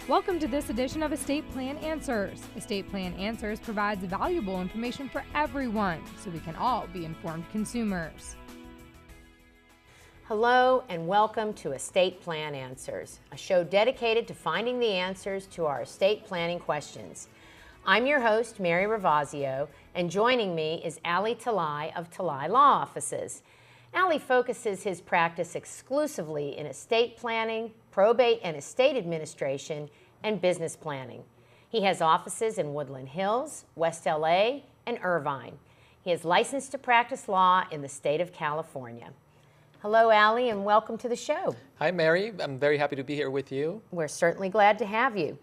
Welcome to this edition of Estate Plan Answers. Estate Plan Answers provides valuable information for everyone so we can all be informed consumers. Hello and welcome to Estate Plan Answers, a show dedicated to finding the answers to our estate planning questions. I'm your host, Mary Ravazio, and joining me is Ali Talai of Talai Law Offices. Ali focuses his practice exclusively in estate planning, probate and estate administration, and business planning. He has offices in Woodland Hills, West LA, and Irvine. He is licensed to practice law in the state of California. Hello, Ali, and welcome to the show. Hi, Mary. I'm very happy to be here with you. We're certainly glad to have you.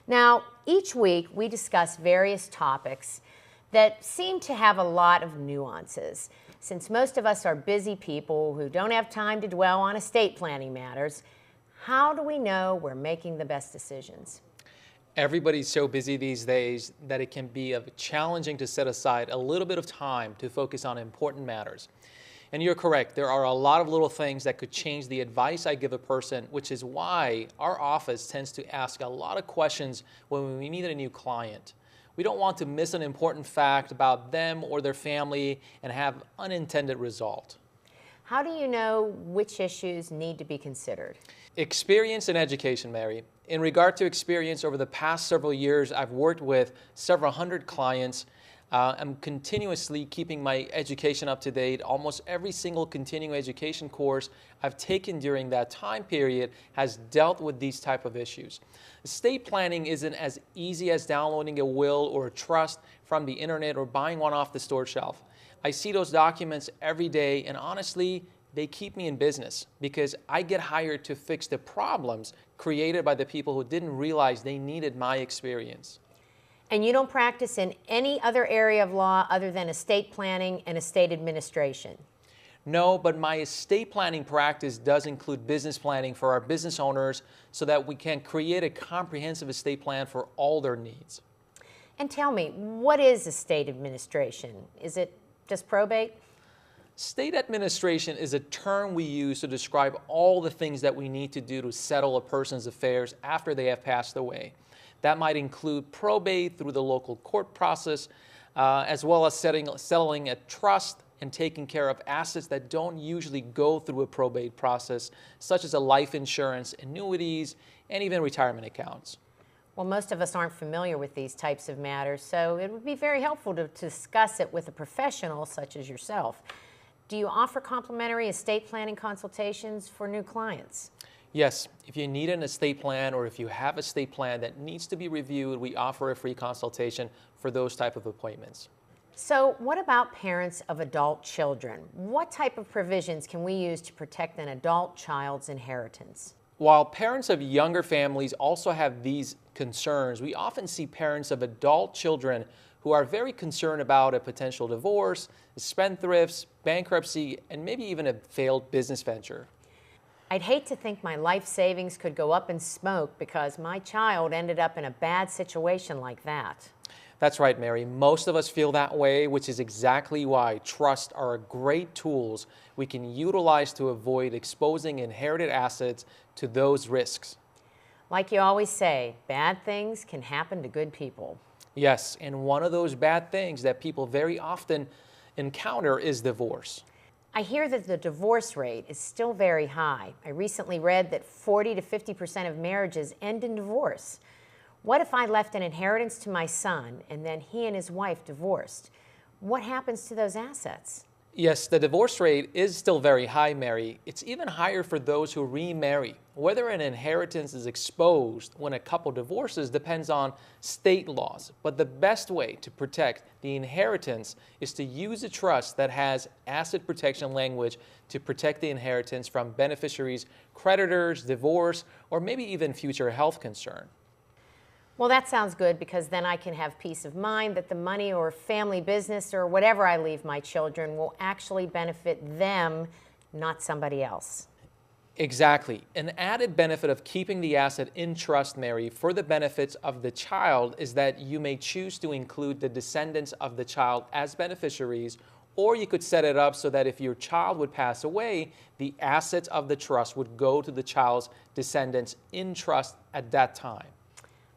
Now, each week we discuss various topics that seem to have a lot of nuances. Since most of us are busy people who don't have time to dwell on estate planning matters, how do we know we're making the best decisions? Everybody's so busy these days that it can be challenging to set aside a little bit of time to focus on important matters. And you're correct, there are a lot of little things that could change the advice I give a person, which is why our office tends to ask a lot of questions when we meet a new client. We don't want to miss an important fact about them or their family and have unintended result. How do you know which issues need to be considered? Experience and education, Mary. In regard to experience, over the past several years, I've worked with several hundred clients. I'm continuously keeping my education up to date. Almost every single continuing education course I've taken during that time period has dealt with these type of issues. Estate planning isn't as easy as downloading a will or a trust from the internet or buying one off the store shelf. I see those documents every day, and honestly, they keep me in business because I get hired to fix the problems created by the people who didn't realize they needed my experience. And you don't practice in any other area of law other than estate planning and estate administration? No, but my estate planning practice does include business planning for our business owners so that we can create a comprehensive estate plan for all their needs. And tell me, what is estate administration? Is it just probate? Estate administration is a term we use to describe all the things that we need to do to settle a person's affairs after they have passed away. That might include probate through the local court process, as well as settling a trust and taking care of assets that don't usually go through a probate process, such as a life insurance, annuities, and even retirement accounts. Well, most of us aren't familiar with these types of matters, so it would be very helpful to discuss it with a professional such as yourself. Do you offer complimentary estate planning consultations for new clients? Yes, if you need an estate plan or if you have an estate plan that needs to be reviewed, we offer a free consultation for those type of appointments. So what about parents of adult children? What type of provisions can we use to protect an adult child's inheritance? While parents of younger families also have these concerns, we often see parents of adult children who are very concerned about a potential divorce, spendthrifts, bankruptcy, and maybe even a failed business venture. I'd hate to think my life savings could go up in smoke because my child ended up in a bad situation like that. That's right, Mary. Most of us feel that way, which is exactly why trusts are great tools we can utilize to avoid exposing inherited assets to those risks. Like you always say, bad things can happen to good people. Yes, and one of those bad things that people very often encounter is divorce. I hear that the divorce rate is still very high. I recently read that 40 to 50% of marriages end in divorce. What if I left an inheritance to my son and then he and his wife divorced? What happens to those assets? Yes, the divorce rate is still very high, Mary. It's even higher for those who remarry. Whether an inheritance is exposed when a couple divorces depends on state laws, but the best way to protect the inheritance is to use a trust that has asset protection language to protect the inheritance from beneficiaries, creditors, divorce, or maybe even future health concern. Well, that sounds good because then I can have peace of mind that the money or family business or whatever I leave my children will actually benefit them, not somebody else. Exactly. An added benefit of keeping the asset in trust, Mary, for the benefits of the child is that you may choose to include the descendants of the child as beneficiaries, or you could set it up so that if your child would pass away, the assets of the trust would go to the child's descendants in trust at that time.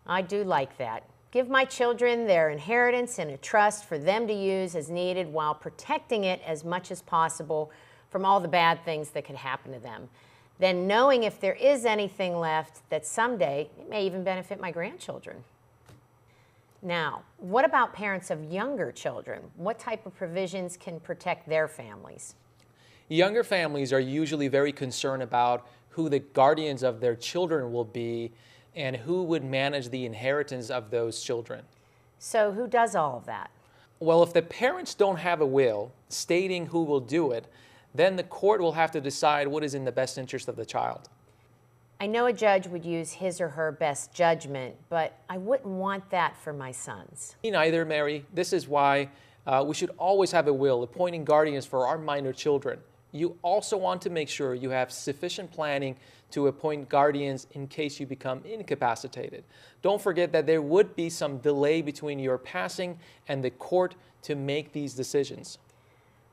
I do like that. Give my children their inheritance in a trust for them to use as needed while protecting it as much as possible from all the bad things that could happen to them. Then knowing if there is anything left that someday it may even benefit my grandchildren. Now, what about parents of younger children? What type of provisions can protect their families? Younger families are usually very concerned about who the guardians of their children will be and who would manage the inheritance of those children. So who does all of that? Well, if the parents don't have a will stating who will do it, then the court will have to decide what is in the best interest of the child. I know a judge would use his or her best judgment, but I wouldn't want that for my sons. Me neither, Mary. This is why we should always have a will appointing guardians for our minor children. You also want to make sure you have sufficient planning to appoint guardians in case you become incapacitated. Don't forget that there would be some delay between your passing and the court to make these decisions.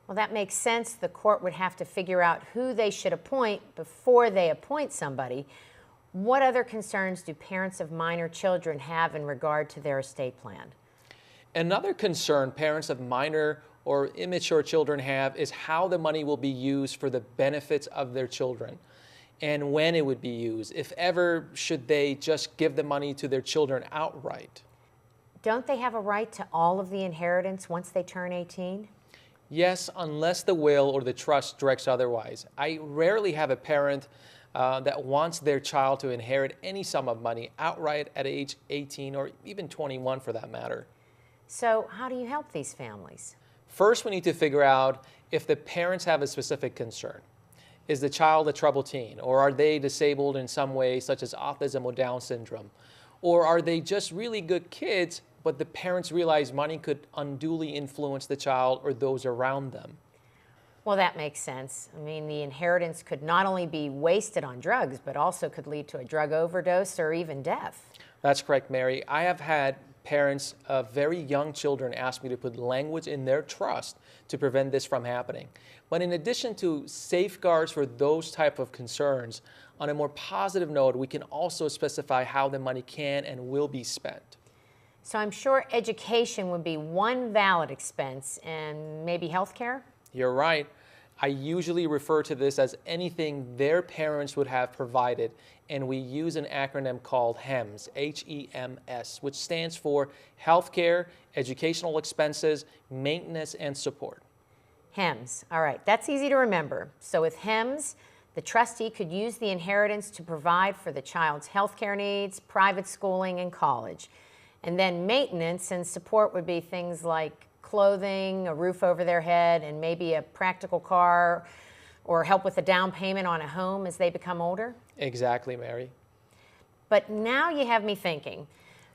Well, that makes sense. The court would have to figure out who they should appoint before they appoint somebody. What other concerns do parents of minor children have in regard to their estate plan? Another concern parents of minor or immature children have is how the money will be used for the benefits of their children and when it would be used. If ever, should they just give the money to their children outright? Don't they have a right to all of the inheritance once they turn 18? Yes, unless the will or the trust directs otherwise. I rarely have a parent that wants their child to inherit any sum of money outright at age 18 or even 21 for that matter. So how do you help these families? First, we need to figure out if the parents have a specific concern. Is the child a troubled teen, or are they disabled in some way, such as autism or Down syndrome? Or are they just really good kids, but the parents realize money could unduly influence the child or those around them? Well, that makes sense. I mean, the inheritance could not only be wasted on drugs, but also could lead to a drug overdose or even death. That's correct, Mary. I have had parents of very young children ask me to put language in their trust to prevent this from happening. But in addition to safeguards for those type of concerns, on a more positive note, we can also specify how the money can and will be spent. So I'm sure education would be one valid expense, and maybe health care? You're right. I usually refer to this as anything their parents would have provided, and we use an acronym called HEMS, H-E-M-S, which stands for Healthcare, Educational Expenses, Maintenance, and Support. HEMS. All right, that's easy to remember. So with HEMS, the trustee could use the inheritance to provide for the child's health care needs, private schooling, and college. And then maintenance and support would be things like clothing, a roof over their head, and maybe a practical car, or help with a down payment on a home as they become older? Exactly, Mary. But now you have me thinking.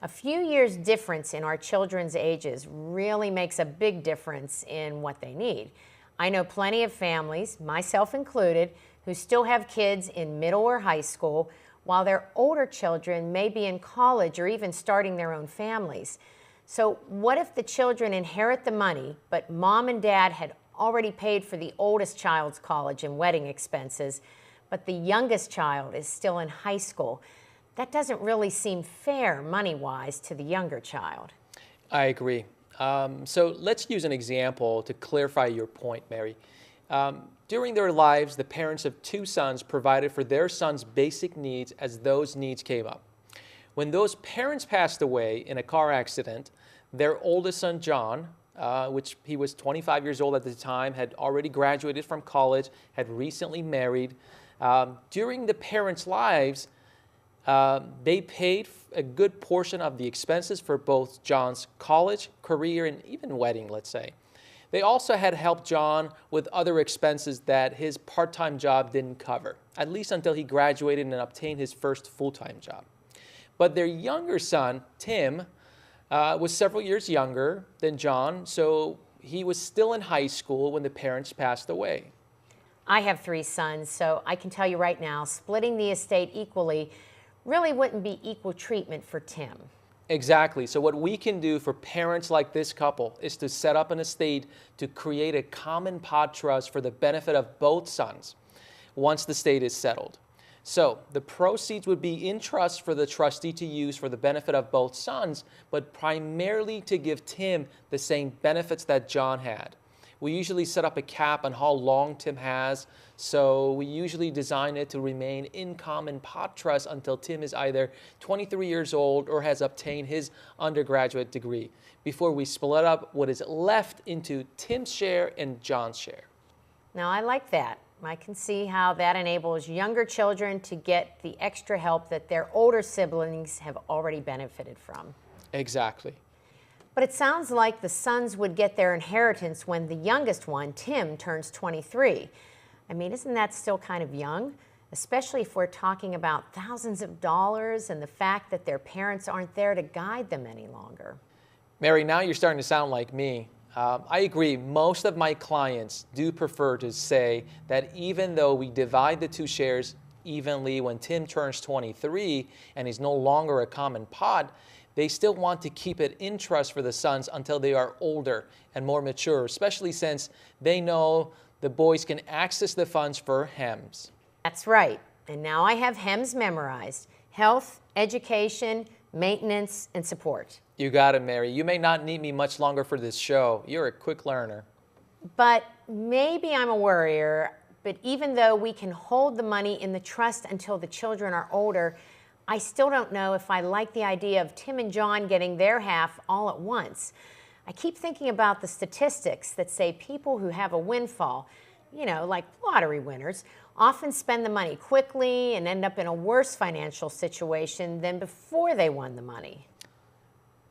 A few years difference in our children's ages really makes a big difference in what they need. I know plenty of families, myself included, who still have kids in middle or high school, while their older children may be in college or even starting their own families. So what if the children inherit the money, but mom and dad had already paid for the oldest child's college and wedding expenses, but the youngest child is still in high school? That doesn't really seem fair money-wise to the younger child. I agree. So let's use an example to clarify your point, Mary. During their lives, the parents of two sons provided for their sons' basic needs as those needs came up. When those parents passed away in a car accident, their oldest son, John, which he was 25 years old at the time, had already graduated from college, had recently married. During the parents' lives, they paid a good portion of the expenses for both John's college, career, and even wedding, let's say. They also had helped John with other expenses that his part-time job didn't cover, at least until he graduated and obtained his first full-time job. But their younger son, Tim, was several years younger than John, so he was still in high school when the parents passed away. I have 3 sons, so I can tell you right now, splitting the estate equally really wouldn't be equal treatment for Tim. Exactly. So what we can do for parents like this couple is to set up an estate to create a common pot trust for the benefit of both sons once the estate is settled. So the proceeds would be in trust for the trustee to use for the benefit of both sons, but primarily to give Tim the same benefits that John had. We usually set up a cap on how long Tim has, so we usually design it to remain in common pot trust until Tim is either 23 years old or has obtained his undergraduate degree, before we split up what is left into Tim's share and John's share. Now, I like that. I can see how that enables younger children to get the extra help that their older siblings have already benefited from. Exactly. But it sounds like the sons would get their inheritance when the youngest one, Tim, turns 23. I mean, isn't that still kind of young? Especially if we're talking about thousands of dollars and the fact that their parents aren't there to guide them any longer. Mary, now you're starting to sound like me. I agree. Most of my clients do prefer to say that even though we divide the two shares evenly when Tim turns 23 and he's no longer a common pot, they still want to keep it in trust for the sons until they are older and more mature, especially since they know the boys can access the funds for HEMS. That's right. And now I have HEMS memorized: health, education, maintenance, and support. You got it, Mary. You may not need me much longer for this show. You're a quick learner. But maybe I'm a worrier, but even though we can hold the money in the trust until the children are older, I still don't know if I like the idea of Tim and John getting their half all at once. I keep thinking about the statistics that say people who have a windfall, you know, like lottery winners, often spend the money quickly and end up in a worse financial situation than before they won the money.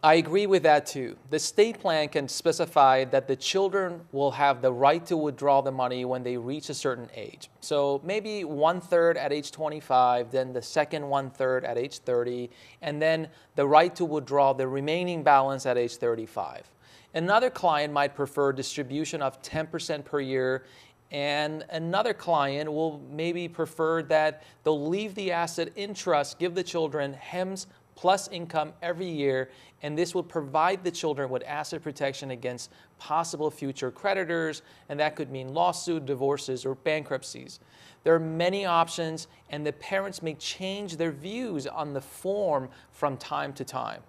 I agree with that too. The estate plan can specify that the children will have the right to withdraw the money when they reach a certain age. So maybe 1/3 at age 25, then the second 1/3 at age 30, and then the right to withdraw the remaining balance at age 35. Another client might prefer distribution of 10% per year, and another client will maybe prefer that they'll leave the asset in trust, give the children HEMS plus income every year, and this will provide the children with asset protection against possible future creditors, and that could mean lawsuit, divorces, or bankruptcies. There are many options, and the parents may change their views on the form from time to time.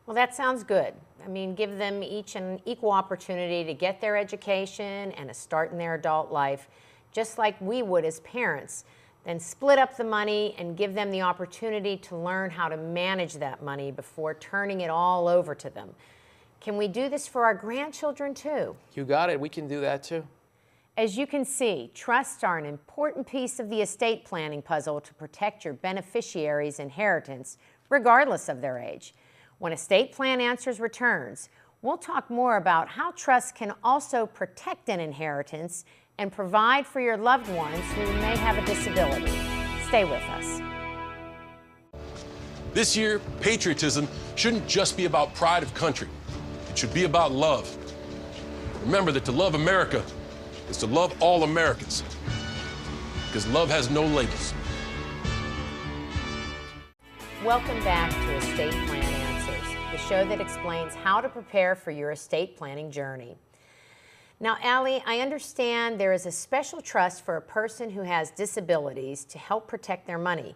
Well, that sounds good. I mean, give them each an equal opportunity to get their education and a start in their adult life, just like we would as parents. Then split up the money and give them the opportunity to learn how to manage that money before turning it all over to them. Can we do this for our grandchildren too? You got it. We can do that too. As you can see, trusts are an important piece of the estate planning puzzle to protect your beneficiaries' inheritance, regardless of their age. When Estate Plan Answers returns, we'll talk more about how trusts can also protect an inheritance and provide for your loved ones who may have a disability. Stay with us. This year, patriotism shouldn't just be about pride of country. It should be about love. Remember that to love America is to love all Americans, because love has no labels. Welcome back to Estate Plan Answers, the show that explains how to prepare for your estate planning journey. Now, Allie, I understand there is a special trust for a person who has disabilities to help protect their money.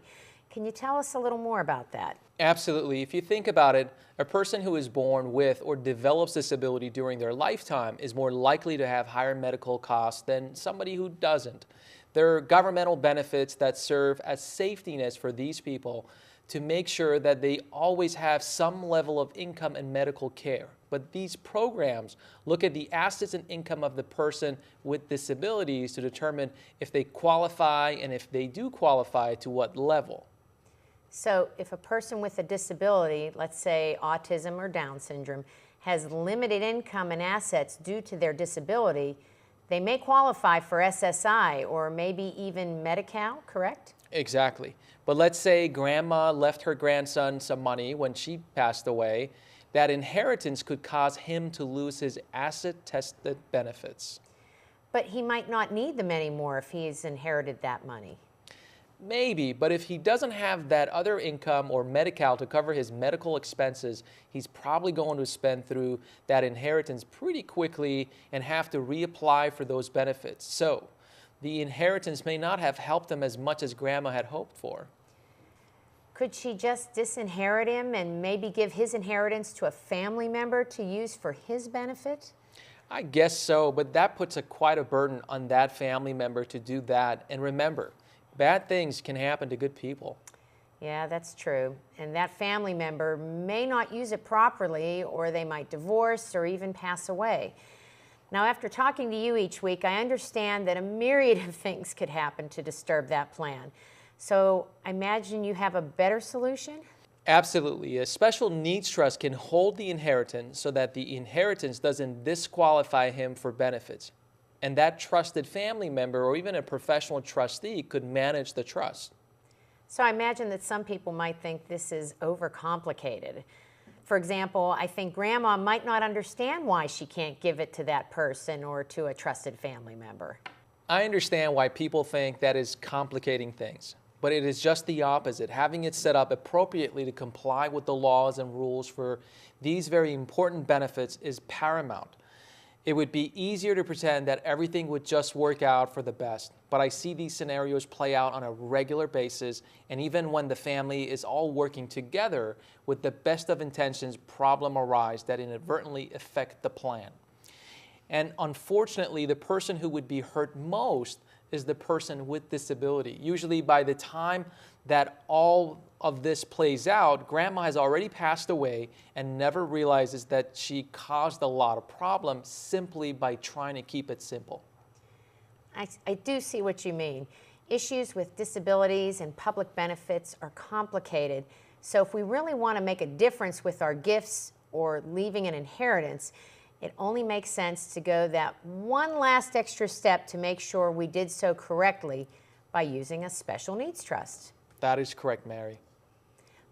Can you tell us a little more about that? Absolutely. If you think about it, a person who is born with or develops disability during their lifetime is more likely to have higher medical costs than somebody who doesn't. There are governmental benefits that serve as safety nets for these people to make sure that they always have some level of income and medical care. But these programs look at the assets and income of the person with disabilities to determine if they qualify, and if they do qualify, to what level. So if a person with a disability, let's say autism or Down syndrome, has limited income and assets due to their disability, they may qualify for SSI or maybe even Medi-Cal, correct? Exactly. But let's say grandma left her grandson some money when she passed away. That inheritance could cause him to lose his asset-tested benefits. But he might not need them anymore if he's inherited that money. Maybe, but if he doesn't have that other income or Medi-Cal to cover his medical expenses, he's probably going to spend through that inheritance pretty quickly and have to reapply for those benefits. So the inheritance may not have helped them as much as Grandma had hoped for. Could she just disinherit him and maybe give his inheritance to a family member to use for his benefit? I guess so, but that puts quite a burden on that family member to do that. And remember, bad things can happen to good people. Yeah, that's true. And that family member may not use it properly, or they might divorce or even pass away. Now, after talking to you each week, I understand that a myriad of things could happen to disturb that plan. So I imagine you have a better solution? Absolutely. A special needs trust can hold the inheritance so that the inheritance doesn't disqualify him for benefits. And that trusted family member or even a professional trustee could manage the trust. So I imagine that some people might think this is overcomplicated. For example, I think Grandma might not understand why she can't give it to that person or to a trusted family member. I understand why people think that is complicating things, but it is just the opposite. Having it set up appropriately to comply with the laws and rules for these very important benefits is paramount. It would be easier to pretend that everything would just work out for the best, but I see these scenarios play out on a regular basis, and even when the family is all working together with the best of intentions, problems arise that inadvertently affect the plan. And unfortunately, the person who would be hurt most is the person with disability. Usually by the time that all of this plays out, Grandma has already passed away and never realizes that she caused a lot of problems simply by trying to keep it simple. I do see what you mean. Issues with disabilities and public benefits are complicated. So if we really want to make a difference with our gifts or leaving an inheritance, it only makes sense to go that one last extra step to make sure we did so correctly by using a special needs trust. That is correct, Mary.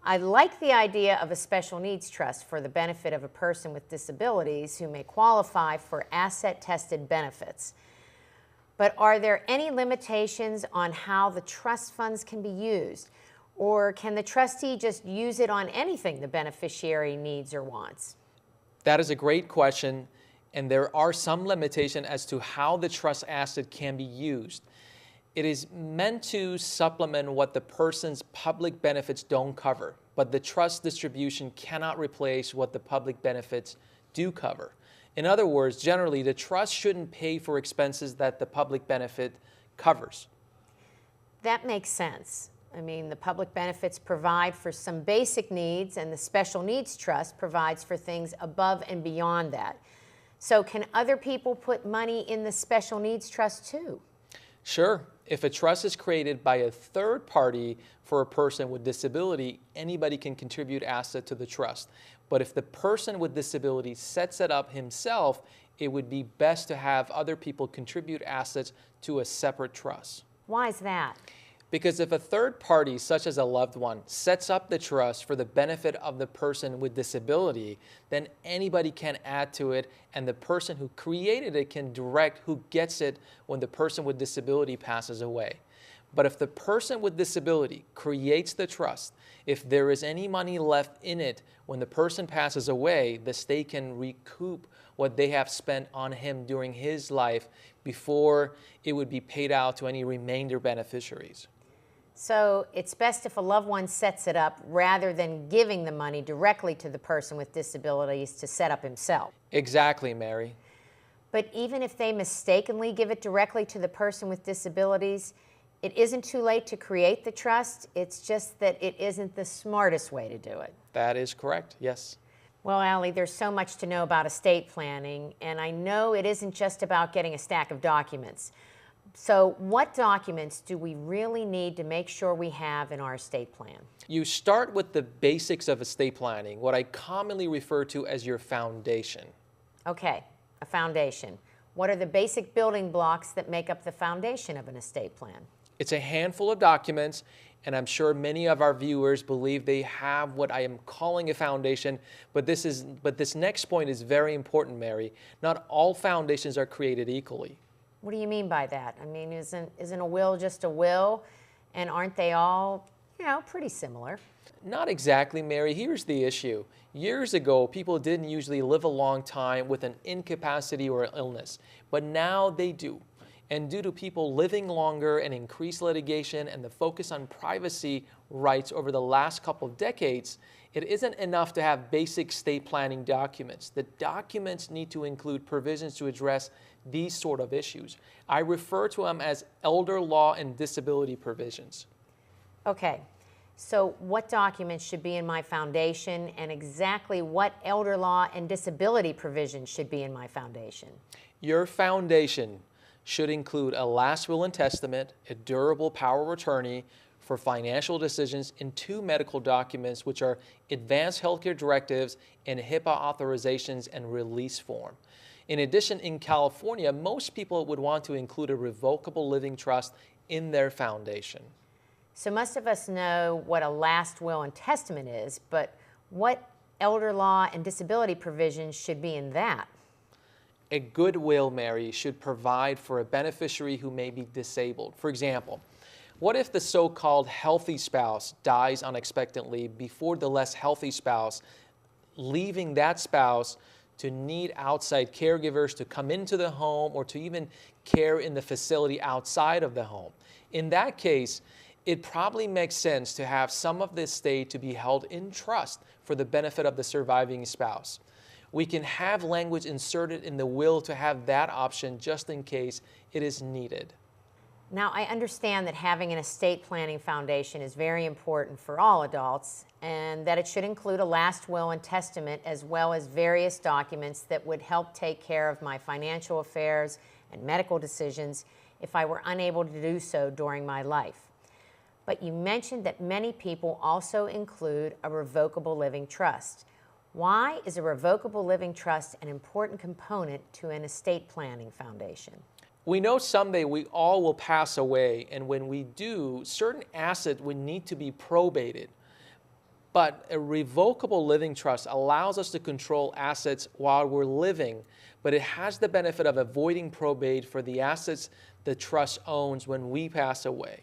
I like the idea of a special needs trust for the benefit of a person with disabilities who may qualify for asset-tested benefits. But are there any limitations on how the trust funds can be used? Or can the trustee just use it on anything the beneficiary needs or wants? That is a great question, and there are some limitations as to how the trust asset can be used. It is meant to supplement what the person's public benefits don't cover, but the trust distribution cannot replace what the public benefits do cover. In other words, generally, the trust shouldn't pay for expenses that the public benefit covers. That makes sense. I mean, the public benefits provide for some basic needs, and the special needs trust provides for things above and beyond that. So can other people put money in the special needs trust too? Sure. If a trust is created by a third party for a person with disability, anybody can contribute assets to the trust. But if the person with disability sets it up himself, it would be best to have other people contribute assets to a separate trust. Why is that? Because if a third party, such as a loved one, sets up the trust for the benefit of the person with disability, then anybody can add to it, and the person who created it can direct who gets it when the person with disability passes away. But if the person with disability creates the trust, if there is any money left in it when the person passes away, the state can recoup what they have spent on him during his life before it would be paid out to any remainder beneficiaries. So it's best if a loved one sets it up rather than giving the money directly to the person with disabilities to set up himself. Exactly, Mary. But even if they mistakenly give it directly to the person with disabilities, it isn't too late to create the trust. It's just that it isn't the smartest way to do it. That is correct, yes. Well, Allie, there's so much to know about estate planning, and I know it isn't just about getting a stack of documents. So what documents do we really need to make sure we have in our estate plan? You start with the basics of estate planning, what I commonly refer to as your foundation. Okay, a foundation. What are the basic building blocks that make up the foundation of an estate plan? It's a handful of documents, and I'm sure many of our viewers believe they have what I am calling a foundation, but this next point is very important, Mary. Not all foundations are created equally. What do you mean by that? I mean, isn't a will just a will, and aren't they all, pretty similar? Not exactly, Mary. Here's the issue. Years ago, people didn't usually live a long time with an incapacity or illness, but now they do. And due to people living longer and increased litigation and the focus on privacy rights over the last couple of decades, it isn't enough to have basic estate planning documents. The documents need to include provisions to address these sort of issues. I refer to them as elder law and disability provisions. Okay, so what documents should be in my foundation, and exactly what elder law and disability provisions should be in my foundation? Your foundation should include a last will and testament, a durable power of attorney for financial decisions, and 2 medical documents, which are advanced healthcare directives and HIPAA authorizations and release form. In addition, in California, most people would want to include a revocable living trust in their foundation. So most of us know what a last will and testament is, but what elder law and disability provisions should be in that? A good will, Mary, should provide for a beneficiary who may be disabled. For example, what if the so-called healthy spouse dies unexpectedly before the less healthy spouse, leaving that spouse to need outside caregivers to come into the home or to even care in the facility outside of the home? In that case, it probably makes sense to have some of the estate to be held in trust for the benefit of the surviving spouse. We can have language inserted in the will to have that option just in case it is needed. Now, I understand that having an estate planning foundation is very important for all adults, and that it should include a last will and testament, as well as various documents that would help take care of my financial affairs and medical decisions if I were unable to do so during my life. But you mentioned that many people also include a revocable living trust. Why is a revocable living trust an important component to an estate planning foundation? We know someday we all will pass away, and when we do, certain assets would need to be probated. But a revocable living trust allows us to control assets while we're living, but it has the benefit of avoiding probate for the assets the trust owns when we pass away.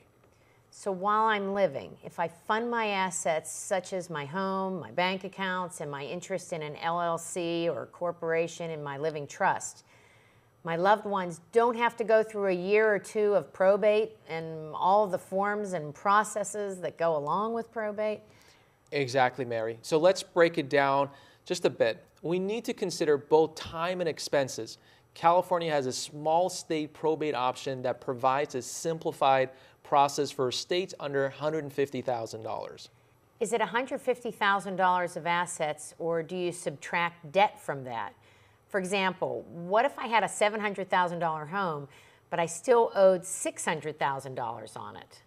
So while I'm living, if I fund my assets such as my home, my bank accounts, and my interest in an LLC or corporation in my living trust, my loved ones don't have to go through a year or 2 of probate and all of the forms and processes that go along with probate? Exactly, Mary. So let's break it down just a bit. We need to consider both time and expenses. California has a small state probate option that provides a simplified process for estates under $150,000. Is it $150,000 of assets, or do you subtract debt from that? For example, what if I had a $700,000 home, but I still owed $600,000 on it?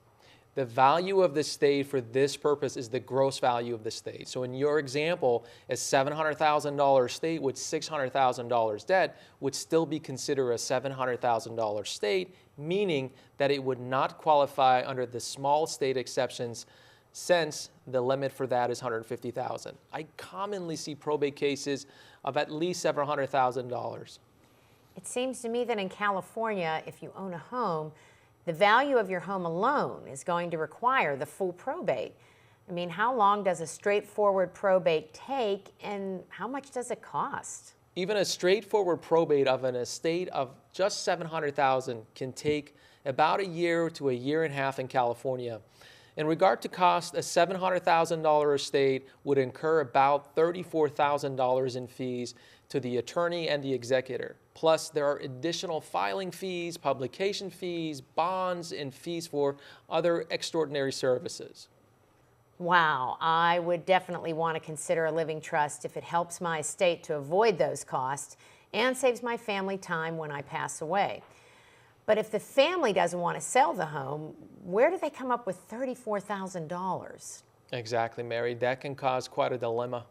The value of the estate for this purpose is the gross value of the estate. So in your example, a $700,000 estate with $600,000 debt would still be considered a $700,000 estate, meaning that it would not qualify under the small estate exceptions, since the limit for that is $150,000. I commonly see probate cases of at least several $100,000. It seems to me that in California, if you own a home, the value of your home alone is going to require the full probate. I mean, how long does a straightforward probate take, and how much does it cost? Even a straightforward probate of an estate of just $700,000 can take about a year to a year and a half in California. In regard to cost, a $700,000 estate would incur about $34,000 in fees to the attorney and the executor. Plus, there are additional filing fees, publication fees, bonds, and fees for other extraordinary services. Wow, I would definitely want to consider a living trust if it helps my estate to avoid those costs and saves my family time when I pass away. But if the family doesn't want to sell the home, where do they come up with $34,000? Exactly, Mary. That can cause quite a dilemma.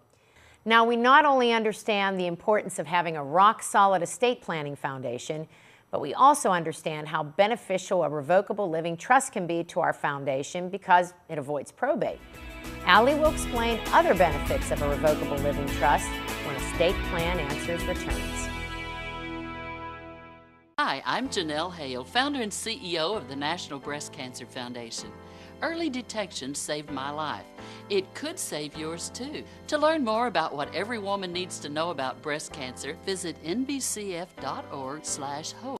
Now, we not only understand the importance of having a rock-solid estate planning foundation, but we also understand how beneficial a revocable living trust can be to our foundation because it avoids probate. Allie will explain other benefits of a revocable living trust when Estate Plan Answers returns. Hi, I'm Janelle Hale, founder and CEO of the National Breast Cancer Foundation. Early detection saved my life. It could save yours too. To learn more about what every woman needs to know about breast cancer, visit nbcf.org/hope.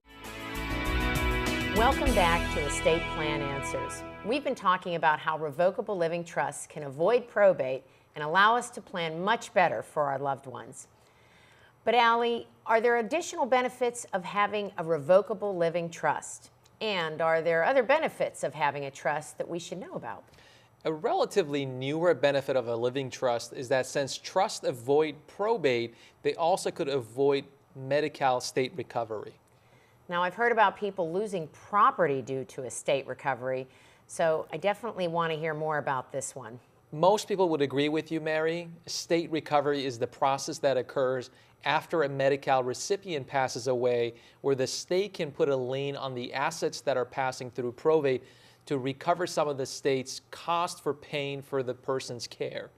Welcome back to Estate Plan Answers. We've been talking about how revocable living trusts can avoid probate and allow us to plan much better for our loved ones. But Allie, are there additional benefits of having a revocable living trust? And are there other benefits of having a trust that we should know about? A relatively newer benefit of a living trust is that since trusts avoid probate, they also could avoid Medi-Cal state recovery. Now, I've heard about people losing property due to estate recovery, so I definitely want to hear more about this one. Most people would agree with you, Mary. Estate recovery is the process that occurs after a Medi-Cal recipient passes away, where the state can put a lien on the assets that are passing through probate to recover some of the state's cost for paying for the person's care.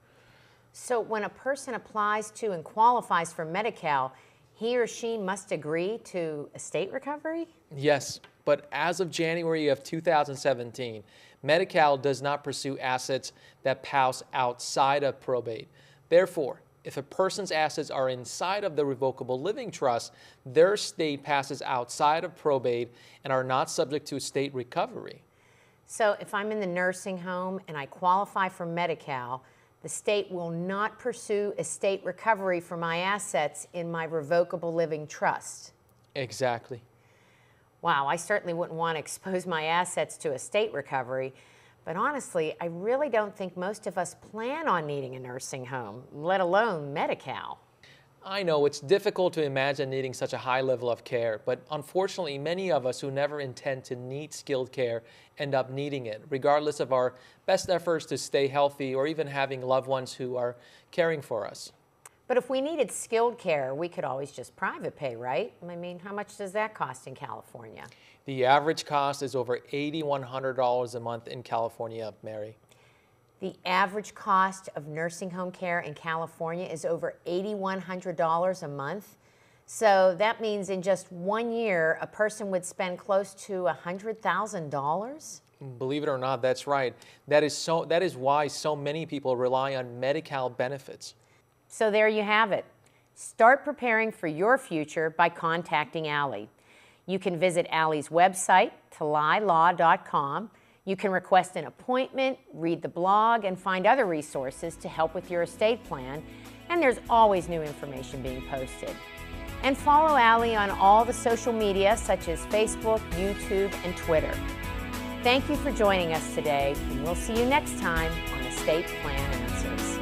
So when a person applies to and qualifies for Medi-Cal, he or she must agree to estate recovery? Yes, but as of January of 2017, Medi-Cal does not pursue assets that pass outside of probate. Therefore, if a person's assets are inside of the revocable living trust, their estate passes outside of probate and are not subject to estate recovery. So if I'm in the nursing home and I qualify for Medi-Cal, the state will not pursue estate recovery for my assets in my revocable living trust. Exactly. Wow, I certainly wouldn't want to expose my assets to estate recovery, but honestly, I really don't think most of us plan on needing a nursing home, let alone Medi-Cal. I know it's difficult to imagine needing such a high level of care, but unfortunately many of us who never intend to need skilled care end up needing it, regardless of our best efforts to stay healthy or even having loved ones who are caring for us. But if we needed skilled care, we could always just private pay, right? I mean, how much does that cost in California? The average cost is over $8,100 a month in California, Mary. The average cost of nursing home care in California is over $8,100 a month. So that means in just 1 year, a person would spend close to $100,000. Believe it or not, that's right. That is why so many people rely on Medi-Cal benefits. So there you have it. Start preparing for your future by contacting Allie. You can visit Allie's website, talailaw.com. You can request an appointment, read the blog, and find other resources to help with your estate plan. And there's always new information being posted. And follow Allie on all the social media such as Facebook, YouTube, and Twitter. Thank you for joining us today, and we'll see you next time on Estate Plan Answers.